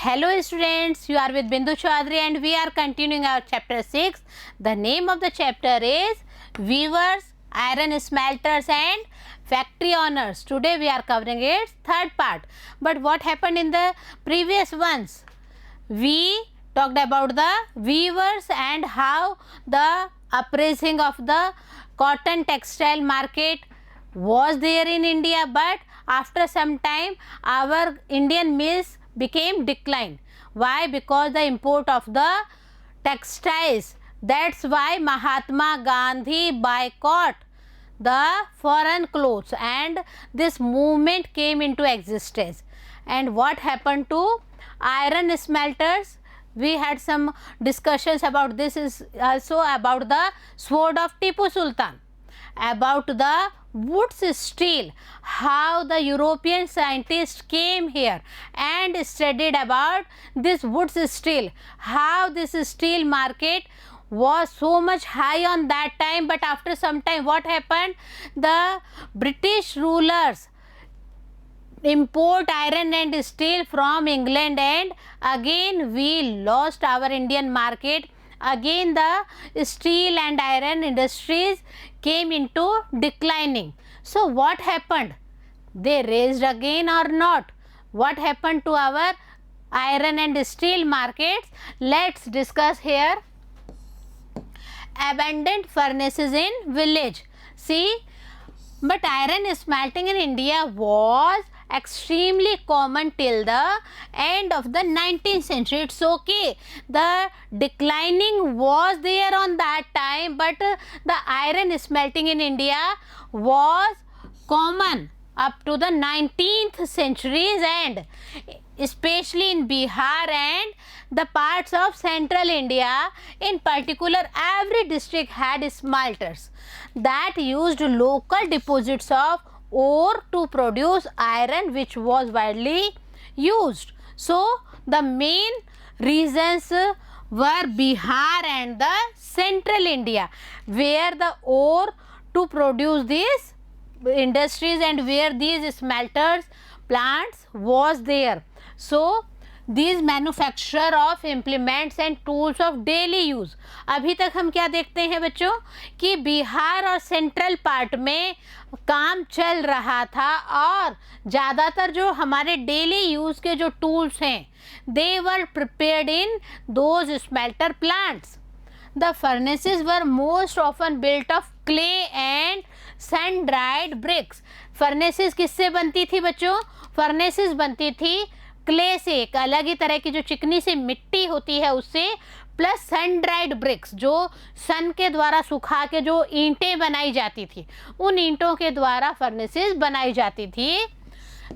Hello students, you are with Bindu Chaudhary and we are continuing our chapter 6. The name of the chapter is Weavers, Iron Smelters and Factory Owners. Today we are covering its third part. But what happened in the previous ones? We talked about the weavers and how the uprising of the cotton textile market was there in India, but after some time our Indian mills became declined. Why? Because the import of the textiles. That's why Mahatma Gandhi boycott the foreign clothes and this movement came into existence. And what happened to iron smelters? We had some discussions about this, is also about the sword of Tipu Sultan, about the woods steel, how the European scientists came here and studied about this woods steel, how this steel market was so much high on that time, but after some time what happened? The British rulers import iron and steel from England and again we lost our Indian market. Again the steel and iron industries came into declining. So what happened? They raised again or not? What happened to our iron and steel markets? Let's discuss here. Abandoned furnaces in village. See, but iron smelting in India was extremely common till the end of the 19th century. It's okay, the declining was there on that time, but the iron smelting in India was common up to the 19th century's end, especially in Bihar and the parts of central India. In particular, every district had smelters that used local deposits of ore to produce iron, which was widely used. So the main reasons were Bihar and the central India, where the ore to produce these industries and where these smelters plants was there. So these manufacturer of implements and tools of daily use. अभी तक हम क्या देखते हैं बच्चों कि बिहार और central part में काम चल रहा था और ज़्यादातर जो हमारे डेली यूज़ के जो टूल्स हैं they were prepared in those smelter plants. The furnaces were most often built of clay and sun dried bricks. Furnaces किससे बनती थी बच्चों? फर्नेसेस बनती थी क्ले से, एक अलग ही तरह की जो चिकनी सी मिट्टी होती है उससे, प्लस सन ड्राइड ब्रिक्स, जो सन के द्वारा सुखा के जो ईंटें बनाई जाती थी, उन ईंटों के द्वारा फर्नेसेस बनाई जाती थी.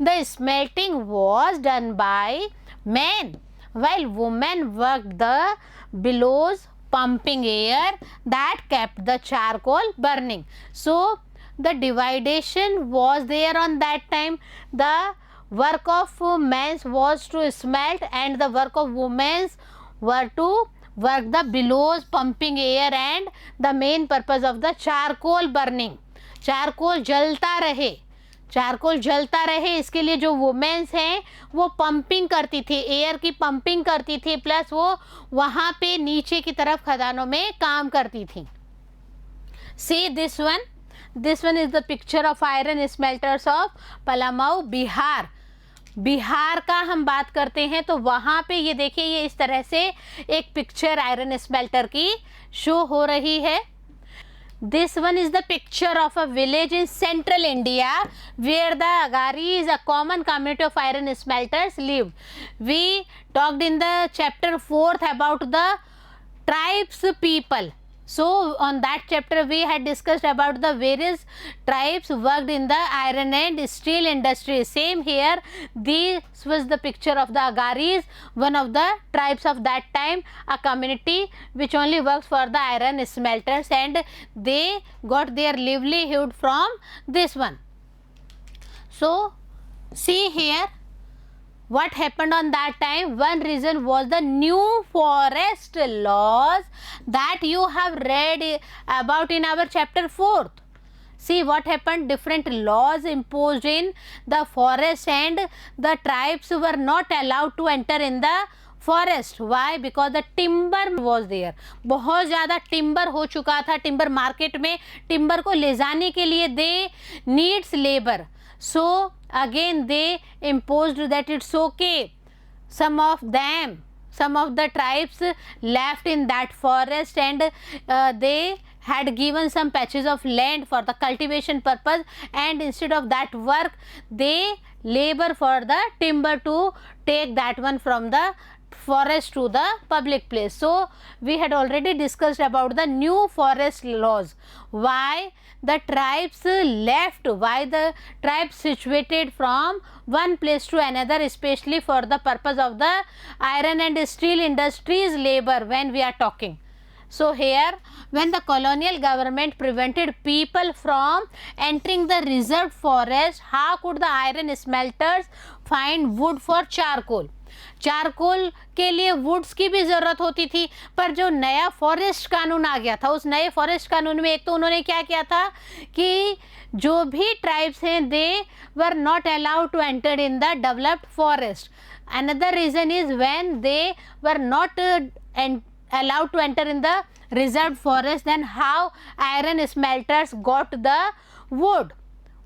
The smelting was done by man while women worked the bellows pumping air that kept the charcoal burning. So the division was there on that time. The work of men was to smelt and the work of women were to work the bellows pumping air and the main purpose of the charcoal burning. Charcoal जलता रहे, charcoal जलता रहे, इसके लिए जो women's हैं वो pumping करती थी, एयर की पंपिंग करती थी, प्लस वो वहाँ पे नीचे की तरफ खदानों में काम करती थी. See this one is the picture of iron smelters of पलामऊ Bihar. Bihar का हम बात करते हैं तो वहाँ पे ये देखिए, ये इस तरह से एक पिक्चर आयरन स्मेल्टर की शो हो रही है. This one is the picture of a village in central India where the Agaris, a common community of iron smelters, lived. We talked in the chapter 4th about the tribes people. So on that chapter we had discussed about the various tribes worked in the iron and steel industry. Same here, this was the picture of the Agaris, one of the tribes of that time, a community which only works for the iron smelters and they got their livelihood from this one. So see here what happened on that time. One reason was the new forest laws that you have read about in our chapter 4th. See what happened, different laws imposed in the forest and the tribes were not allowed to enter in the forest. Why? Because the timber was there. बहुत ज़्यादा timber हो चुका था, timber market में timber को ले जाने के लिए they needs labor. So again they imposed that it's okay. Some of the tribes left in that forest and they had given some patches of land for the cultivation purpose, and instead of that work they labor for the timber to take that one from the forest to the public place. So we had already discussed about the new forest laws, why the tribes left, why the tribes situated from one place to another, especially for the purpose of the iron and steel industries labor when we are talking. So here, when the colonial government prevented people from entering the reserved forest, how could the iron smelters find wood for charcoal? Charcoal के लिए woods की भी ज़रूरत होती थी, पर जो नया फॉरेस्ट कानून आ गया था, उस नए फॉरेस्ट कानून में एक तो उन्होंने क्या किया था कि जो भी ट्राइब्स हैं they were not allowed to enter in the developed forest. Another reason is when they were not allowed to enter in the reserved forest, then how iron smelters got the wood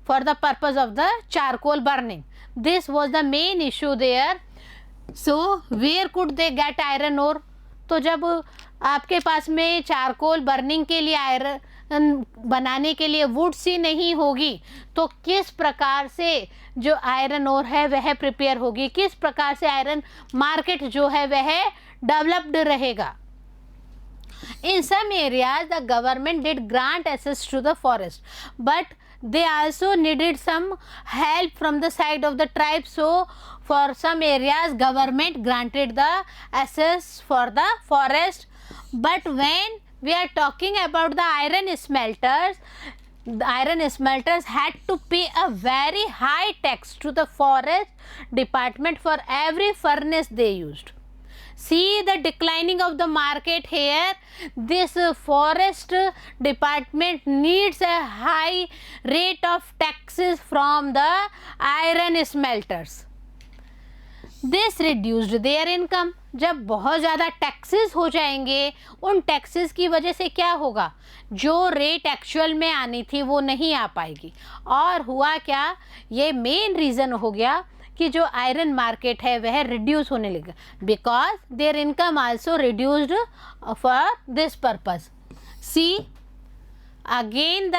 for the purpose of the charcoal burning. This was the main issue there. So where could they get iron ore? तो जब आपके पास में charcoal burning के लिए iron बनाने के लिए woods ही नहीं होगी तो किस प्रकार से जो आयरन ओर है वह प्रिपेयर होगी, किस प्रकार से आयरन मार्केट जो है वह डेवलप्ड रहेगा. In some areas the government did grant access to the forest, but they also needed some help from the side of the tribe. So for some areas government granted the access for the forest, but when we are talking about the iron smelters had to pay a very high tax to the forest department for every furnace they used. See the declining of the market here. This forest department needs a high rate of taxes from the iron smelters. This reduced their income. जब बहुत ज़्यादा taxes हो जाएंगे, उन taxes की वजह से क्या होगा, जो रेट एक्चुअल में आनी थी वो नहीं आ पाएगी. और हुआ क्या, ये मेन रीज़न हो गया कि जो आयरन मार्केट है वह रिड्यूस होने लगा, because their income also reduced for this purpose. See again the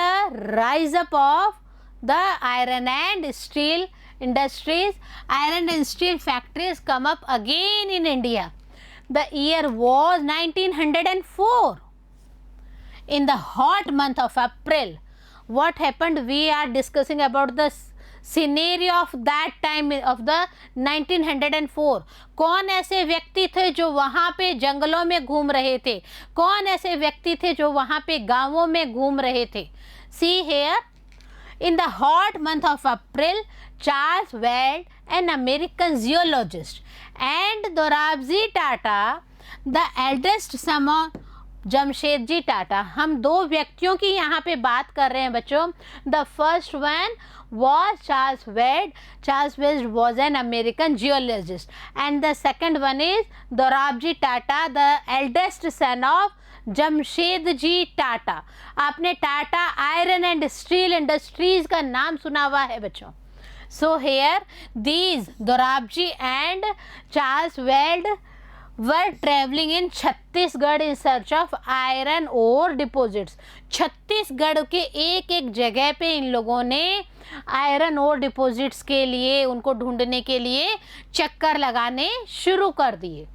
rise up of the iron and steel industries. Iron and steel factories come up again in India. The year was 1904. In the hot month of April, what happened, we are discussing about the scenario of that time of the 1904. कौन ऐसे व्यक्ति थे जो वहाँ पे जंगलों में घूम रहे थे, कौन ऐसे व्यक्ति थे जो वहाँ पे गांवों में घूम रहे थे. See here, in the hot month of April, Charles Weld, an American geologist, and Dorabji Tata, the eldest son of Jamsetji Tata. हम दो व्यक्तियों की यहाँ पे बात कर रहे हैं बच्चों. The first one was Charles Weld. Charles Weld was an American geologist, and the second one is Dorabji Tata, the eldest son of Jamsetji Tata. आपने Tata iron and steel industries का नाम सुना हुआ है बच्चों. So here these Dorabji and Charles Weld were travelling in Chhattisgarh in search of iron ore deposits. Chhattisgarh के एक एक जगह पे इन लोगों ने आयरन ओर डिपॉजिट्स के लिए, उनको ढूंढने के लिए चक्कर लगाने शुरू कर दिए.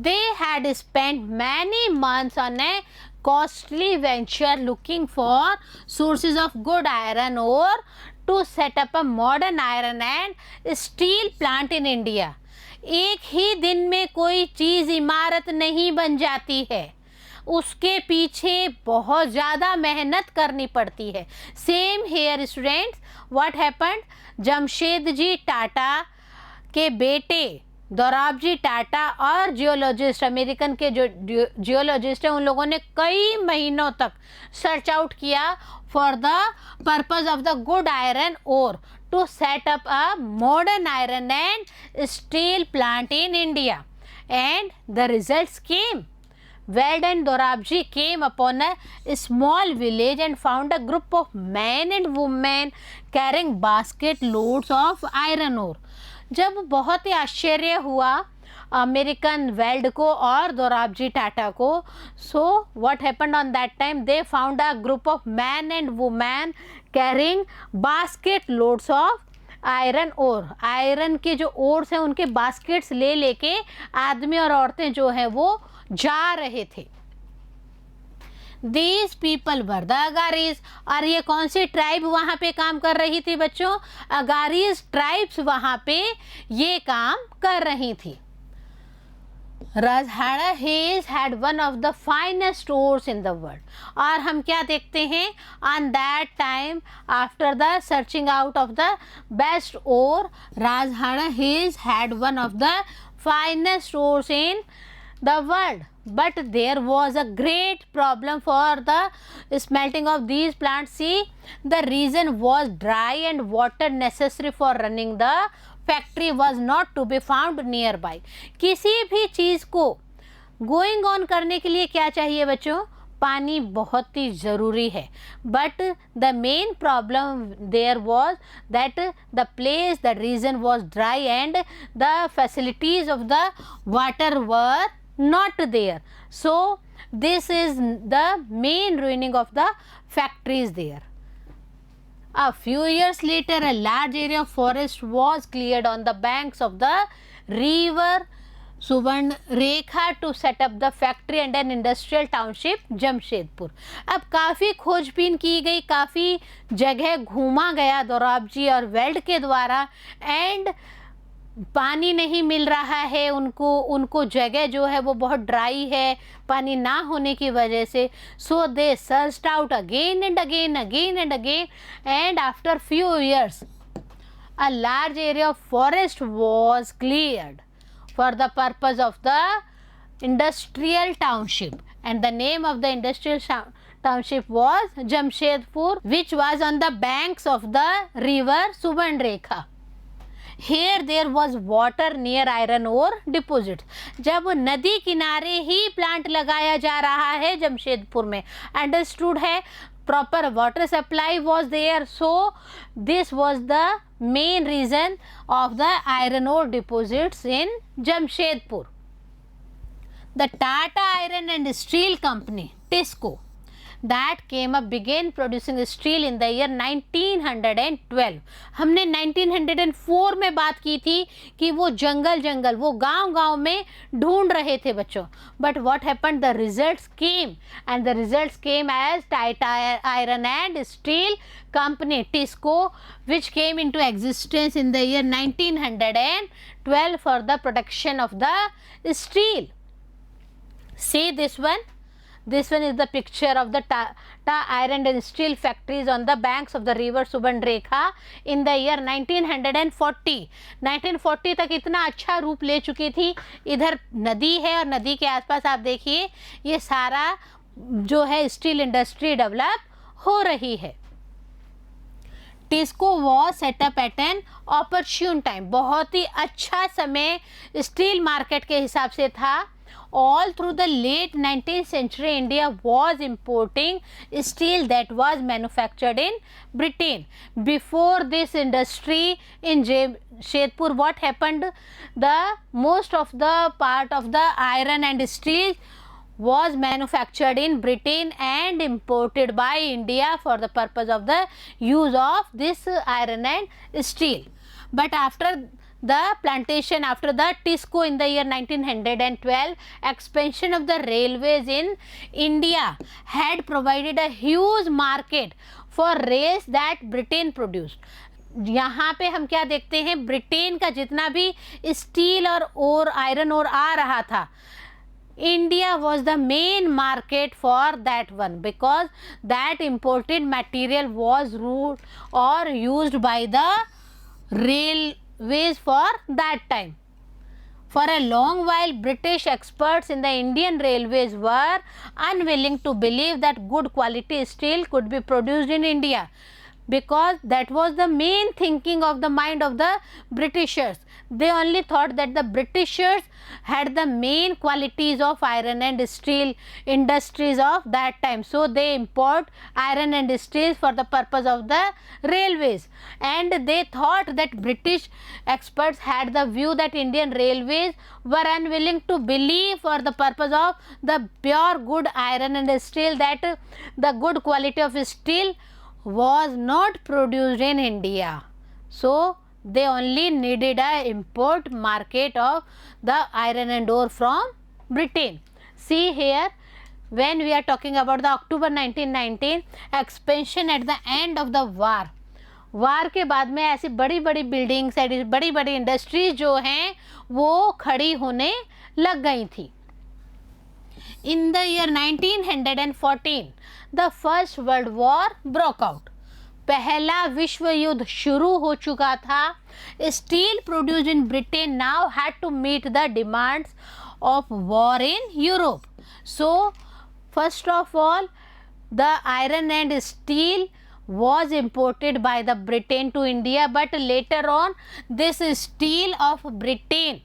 They had spent many months on a costly venture looking for sources of good iron ore to set up a modern iron and steel plant in India. एक ही दिन में कोई चीज़ इमारत नहीं बन जाती है, उसके पीछे बहुत ज़्यादा मेहनत करनी पड़ती है. Same here students, what happened, Jamsetji Tata के बेटे दोराबजी टाटा और जियोलॉजिस्ट, अमेरिकन के जो जियोलॉजिस्ट हैं, उन लोगों ने कई महीनों तक सर्च आउट किया for the purpose of the good iron ore to set up a modern iron and steel plant in India, and the results came. Weld and Dorabji came upon a small village and found a group of men and women carrying basket loads of iron ore. जब बहुत ही आश्चर्य हुआ American weld को और दोराबजी टाटा को, so what happened on that time, they found a group of man and women carrying basket loads of iron ore. Iron के जो ores हैं उनके बास्केट्स ले लेके आदमी और औरतें जो हैं वो जा रहे थे. These people were the अगारीज. और ये कौन सी ट्राइब वहाँ पे काम कर रही थी बच्चों? अगारीज ट्राइब्स वहाँ पे ये काम कर रही थी. Rajhara hills had one of the finest ores in the world. और हम क्या देखते हैं, on that time after the searching out of the best ore, Rajhara hills had one of the finest ores in the world, but there was a great problem for the smelting of these plants. See, the region was dry and water necessary for running the factory was not to be found nearby. किसी भी चीज़ को going on करने के लिए क्या चाहिए बच्चों? पानी बहुत ही ज़रूरी है. But the main problem there was that the place, the region was dry and the facilities of the water were not there. So this is the main ruining of the factories there. A few years later, a large area of forest was cleared on the banks of the river Subarnrekha to set up the factory and an industrial township Jamshedpur. अब काफ़ी खोजबीन की गई, काफ़ी जगह घूमा गया दोराबजी और वेल्ड के द्वारा, एंड पानी नहीं मिल रहा है उनको जगह जो है वो बहुत ड्राई है पानी ना होने की वजह से. So they searched out again and again and after few years a large area of forest was cleared for the purpose of the industrial township, and the name of the industrial township was Jamshedpur, which was on the banks of the river Subarnarekha. Here there was water near iron ore deposits. जब नदी किनारे ही plant लगाया जा रहा है जमशेदपुर में, understood है, proper water supply was there. So this was the main reason of the iron ore deposits in Jamshedpur. The Tata Iron and Steel Company, TISCO, that came up began producing steel in the year 1912. हमने 1904 में बात की थी कि वो जंगल वो गांव में ढूंढ रहे थे बच्चों. But what happened? The results came, and the results came as Tata Iron and Steel Company, TISCO, which came into existence in the year 1912 for the production of the steel. See this one. This one is the picture of the Tata Iron and Steel factories on the banks of the river Subarnrekha in the year 1940. 1940 तक इतना अच्छा रूप ले चुकी थी. इधर नदी है और नदी के आसपास आप देखिए ये सारा जो है स्टील इंडस्ट्री डेवलप हो रही है. TISCO was set up at an opportune time. बहुत ही अच्छा समय स्टील मार्केट के हिसाब से था. All through the late 19th century, India was importing steel that was manufactured in Britain. Before this industry in Jamshedpur, what happened? The most of the part of the iron and steel was manufactured in Britain and imported by India for the purpose of the use of this iron and steel. But after the plantation, after the TISCO in the year 1912, expansion of the railways in India had provided a huge market for rails that Britain produced. यहाँ पे हम क्या देखते हैं, Britain का जितना भी steel और आयरन और आ रहा था, India was the main market for that one, because that imported material was ruled or used by the railways for that time. For a long while, British experts in the Indian Railways were unwilling to believe that good quality steel could be produced in India, because that was the main thinking of the mind of the Britishers. They only thought that the Britishers had the main qualities of iron and steel industries of that time, so they import iron and steel for the purpose of the railways. And they thought that British experts had the view that Indian railways were unwilling to believe for the purpose of the pure good iron and steel, that the good quality of steel was not produced in India. So they only needed a import market of the iron and ore from Britain. See here, when we are talking about the October 1919 expansion at the end of the war, वार के बाद में ऐसी बड़ी बड़ी buildings, बड़ी बड़ी industries जो हैं वो खड़ी होने लग गई थी. In the year 1914, the first world war broke out. पहला विश्व युद्ध शुरू हो चुका था. Steel produced in Britain now had to meet the demands of war in Europe. So, first of all, the iron and steel was imported by the Britain to India, but later on, this steel of Britain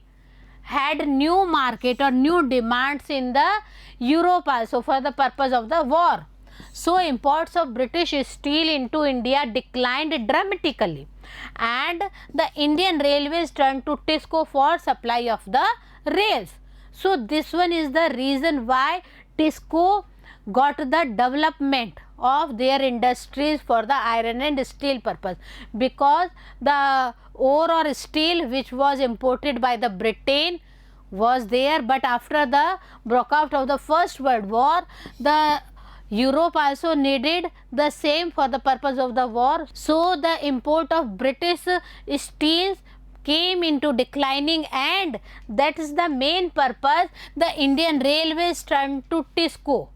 had new market or new demands in the Europe also for the purpose of the war. So imports of British steel into India declined dramatically, and the Indian Railways turned to TISCO for supply of the rails. So this one is the reason why TISCO got the development of their industries for the iron and steel purpose, because the ore or steel which was imported by the Britain was there, but after the breakout of the First World War, the Europe also needed the same for the purpose of the war. So the import of British steels came into declining, and that is the main purpose the Indian Railways turned to TISCO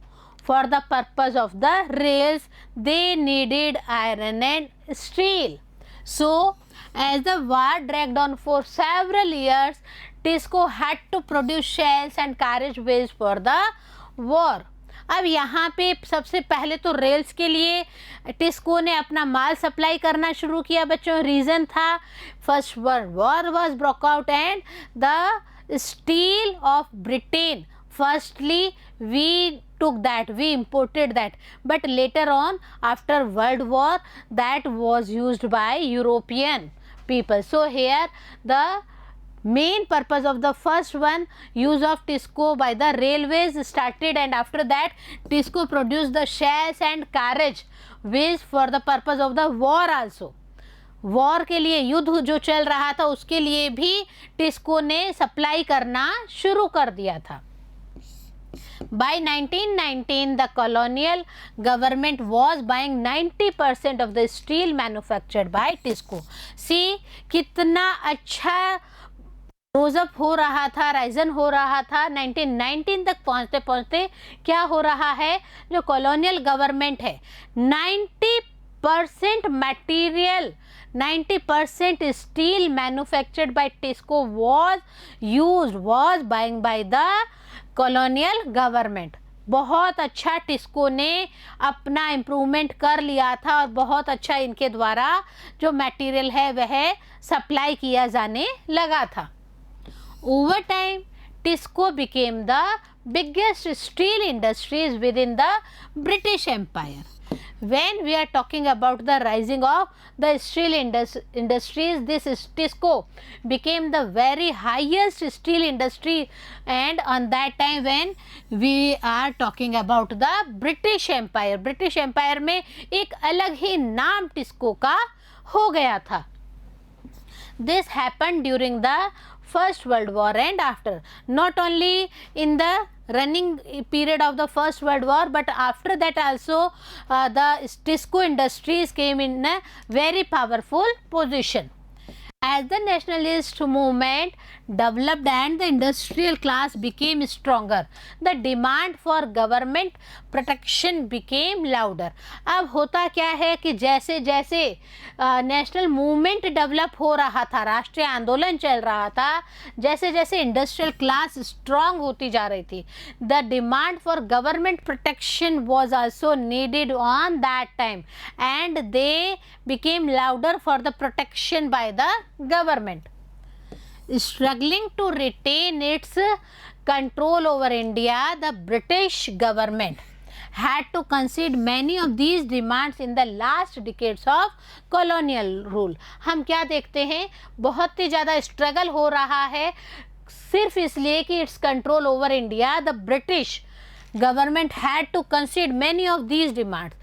for the purpose of the rails. They needed iron and steel. So as the war dragged on for several years, TISCO had to produce shells and carriageways for the war. अब यहाँ पे सबसे पहले तो rails के लिए टिस्को ने अपना माल सप्लाई करना शुरू किया बच्चों. रीज़न था first world war was broke out and the steel of Britain, firstly we took that, we imported that, but later on after world war that was used by European people. So here the main purpose of the first one, use of TISCO by the railways started, and after that TISCO produced the shells and carriage ways for the purpose of the war also. War के लिए, युद्ध जो चल रहा था उसके लिए भी टिस्को ने सप्लाई करना शुरू कर दिया था. By 1919, the colonial government was buying 90% of the steel manufactured by TISCO. See, कितना अच्छा रोजअप हो रहा था, राइजन हो रहा था. 1919 तक पहुंचते पहुंचते क्या हो रहा है, जो कॉलोनियल गवर्नमेंट है 90% material, 90% steel manufactured by TISCO was buying by the colonial government. बहुत अच्छा टिस्को ने अपना इम्प्रूवमेंट कर लिया था और बहुत अच्छा इनके द्वारा जो मटेरियल है वह सप्लाई किया जाने लगा था. Over time TISCO became the biggest steel industries with in the British Empire. When we are talking about the rising of the steel industries, this is TISCO became the very highest steel industry, and on that time when we are talking about the British Empire, British Empire में एक अलग ही नाम TISCO का हो गया था. This happened during the First World War and after, not only in the running period of the First World War, but after that also the TISCO industries came in a very powerful position. As the nationalist movement developed and the industrial class became stronger, the demand for government protection became louder. अब होता क्या है कि जैसे जैसे national movement develop हो रहा था, राष्ट्रीय आंदोलन चल रहा था, जैसे जैसे इंडस्ट्रियल क्लास स्ट्रांग होती जा रही थी, the demand for government protection was also needed on that time and they became louder for the protection by the government. Struggling to retain its control over India, the British government had to concede many of these demands in the last decades of colonial rule. हम क्या देखते हैं, बहुत ही ज़्यादा struggle हो रहा है सिर्फ इसलिए कि its control over India. The British government had to concede many of these demands.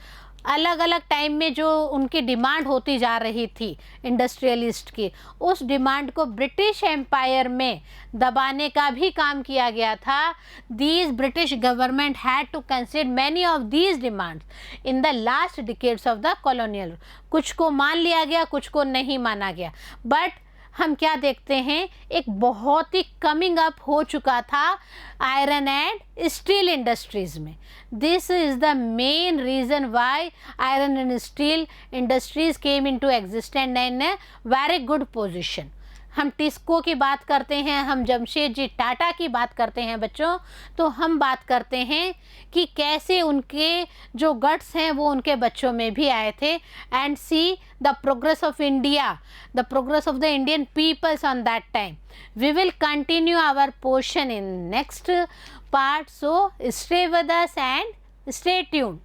अलग अलग टाइम में जो उनकी डिमांड होती जा रही थी इंडस्ट्रियलिस्ट की, उस डिमांड को ब्रिटिश एम्पायर में दबाने का भी काम किया गया था. These British government had to consider many of these demands in the last decades of the colonial. कुछ को मान लिया गया, कुछ को नहीं माना गया. बट हम क्या देखते हैं, एक बहुत ही कमिंग अप हो चुका था आयरन एंड स्टील इंडस्ट्रीज़ में. This is the main reason why iron and steel industries came into existence in a very good position. हम टिस्को की बात करते हैं, हम जमशेदजी टाटा की बात करते हैं बच्चों, तो हम बात करते हैं कि कैसे उनके जो गट्स हैं वो उनके बच्चों में भी आए थे. And see the progress of India, the progress of the Indian peoples on that time. We will continue our portion in next part, so stay with us and stay tuned.